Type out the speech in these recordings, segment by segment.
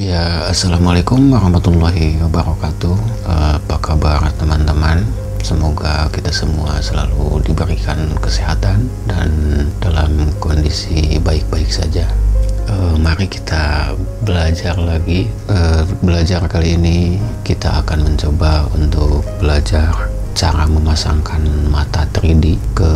Ya, assalamualaikum warahmatullahi wabarakatuh. Apa kabar teman-teman? Semoga kita semua selalu diberikan kesehatan dan dalam kondisi baik-baik saja. Mari kita belajar lagi. Belajar kali ini kita akan mencoba untuk belajar cara memasangkan mata 3D ke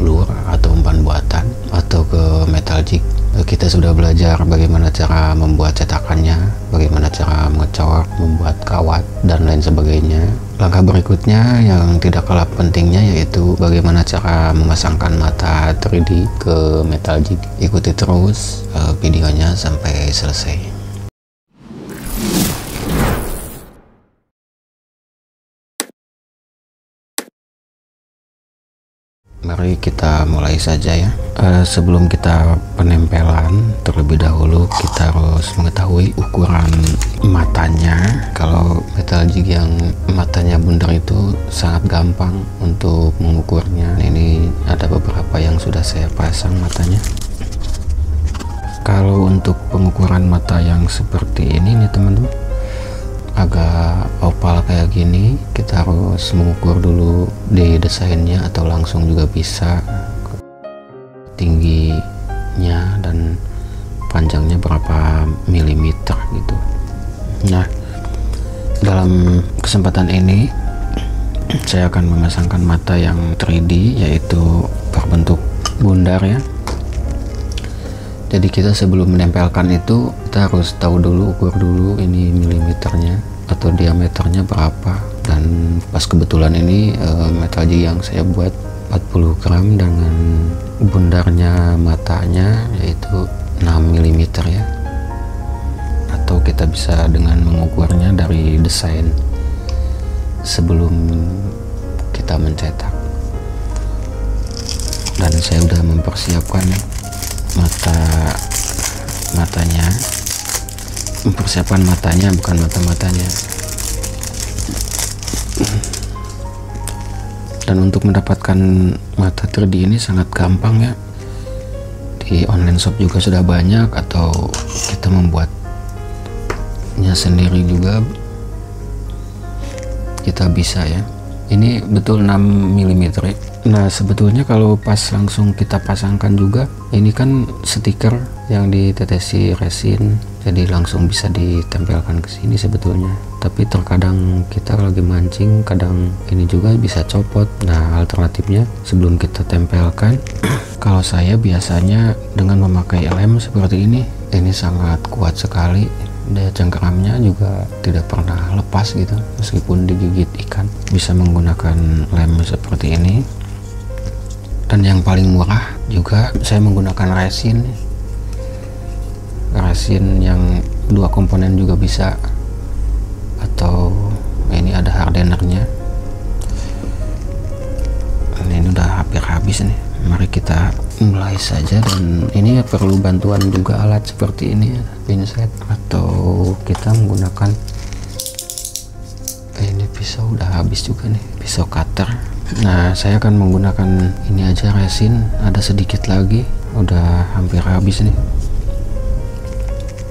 lure atau umpan buatan atau ke metal jig. Kita sudah belajar bagaimana cara membuat cetakannya, bagaimana cara mengecor, membuat kawat, dan lain sebagainya. Langkah berikutnya yang tidak kalah pentingnya yaitu bagaimana cara memasangkan mata 3D ke metal jig. Ikuti terus videonya sampai selesai. Mari kita mulai saja ya. Sebelum kita penempelan, terlebih dahulu kita harus mengetahui ukuran matanya. Kalau metal jig yang matanya bundar itu sangat gampang untuk mengukurnya. Ini ada beberapa yang sudah saya pasang matanya. Kalau untuk pengukuran mata yang seperti ini nih teman-teman, agak opal kayak gini, kita harus mengukur dulu di desainnya atau langsung juga bisa tingginya dan panjangnya berapa milimeter gitu. Nah, dalam kesempatan ini saya akan memasangkan mata yang 3D yaitu berbentuk bundar ya. Jadi kita sebelum menempelkan itu kita harus tahu dulu, ukur dulu ini milimeternya atau diameternya berapa. Dan pas kebetulan ini metal jig yang saya buat 40 gram dengan bundarnya matanya yaitu 6 mm ya. Atau kita bisa dengan mengukurnya dari desain sebelum kita mencetak. Dan saya sudah mempersiapkan mempersiapkan matanya, bukan mata-matanya. Dan untuk mendapatkan mata 3D ini sangat gampang ya, di online shop juga sudah banyak, atau kita membuatnya sendiri juga kita bisa ya. Ini betul 6 mm ya. Nah, sebetulnya kalau pas langsung kita pasangkan juga, ini kan stiker yang ditetesi resin, jadi langsung bisa ditempelkan ke sini sebetulnya. Tapi terkadang kita lagi mancing, kadang ini juga bisa copot. Nah, alternatifnya sebelum kita tempelkan, kalau saya biasanya dengan memakai lem seperti ini sangat kuat sekali. Daya cengkeramnya juga tidak pernah lepas gitu, meskipun digigit ikan. Bisa menggunakan lem seperti ini. Dan yang paling murah juga saya menggunakan resin yang 2 komponen juga bisa, atau ini ada hardenernya. Ini udah hampir habis nih. Mari kita mulai saja, dan ini perlu bantuan juga alat seperti ini ya, pinset, atau kita menggunakan ini pisau udah habis juga nih, pisau cutter. Nah, saya akan menggunakan ini aja resin, ada sedikit lagi, udah hampir habis nih.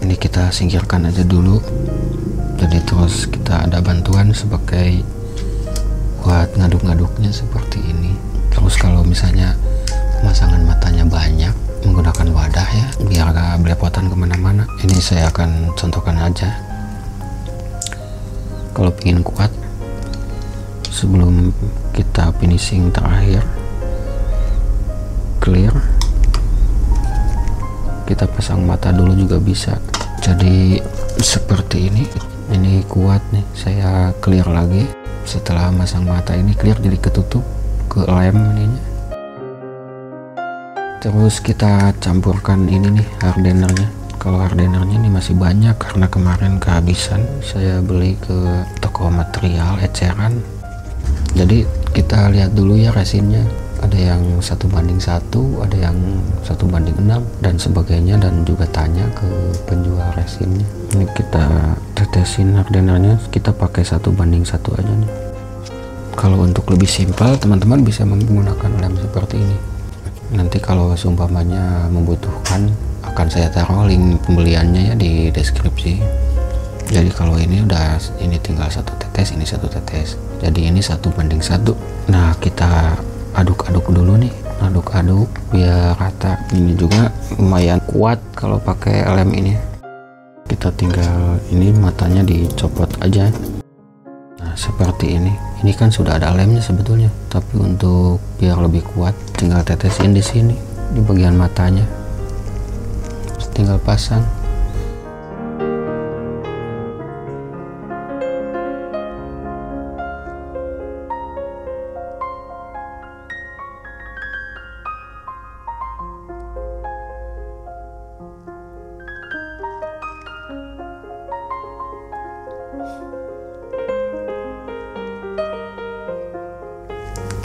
Ini kita singkirkan aja dulu. Jadi terus kita ada bantuan sebagai buat ngaduk-ngaduknya seperti ini. Terus kalau misalnya pemasangan matanya banyak, menggunakan wadah ya, biar gak belepotan kemana-mana. Ini saya akan contohkan aja. Kalau ingin kuat, sebelum kita finishing terakhir clear, kita pasang mata dulu juga bisa. Jadi seperti ini kuat nih, saya clear lagi. Setelah masang mata ini clear, jadi ketutup ke lem ininya. Terus kita campurkan ini nih hardenernya. Kalau hardenernya ini masih banyak karena kemarin kehabisan, saya beli ke toko material eceran. Jadi kita lihat dulu ya resinnya, ada yang 1:1, ada yang 1:6 dan sebagainya, dan juga tanya ke penjual resinnya. Ini kita tetesin hardenernya, kita pakai 1:1 aja nih. Kalau untuk lebih simpel, teman-teman bisa menggunakan lem seperti ini. Nanti kalau seumpamanya membutuhkan, akan saya taruh link pembeliannya ya di deskripsi. sih. Jadi kalau ini udah, ini tinggal 1 tetes, ini 1 tetes, jadi ini 1:1. Nah kita aduk-aduk dulu nih, aduk-aduk biar rata. Ini juga lumayan kuat kalau pakai lem ini. Kita tinggal ini matanya dicopot aja. Nah seperti ini kan sudah ada lemnya sebetulnya, tapi untuk biar lebih kuat tinggal tetesin di sini di bagian matanya, terus tinggal pasang.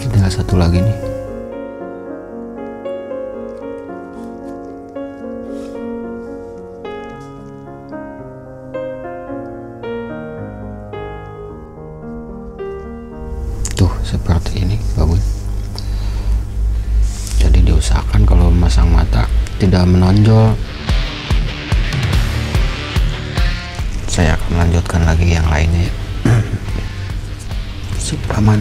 Tinggal 1 lagi nih. Tuh seperti ini, bagus. Jadi diusahakan kalau memasang mata tidak menonjol. Saya akan melanjutkan lagi yang lainnya. Sip, aman.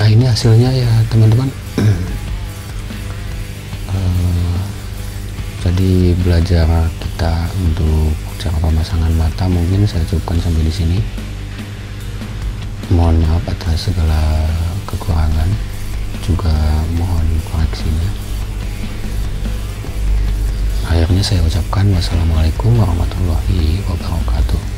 Nah ini hasilnya ya teman-teman. Jadi belajar kita untuk cara pemasangan mata mungkin saya cukupkan sampai di sini. Mohon maaf atas segala kekurangan, juga mohon koreksinya. Akhirnya saya ucapkan wassalamualaikum warahmatullahi wabarakatuh.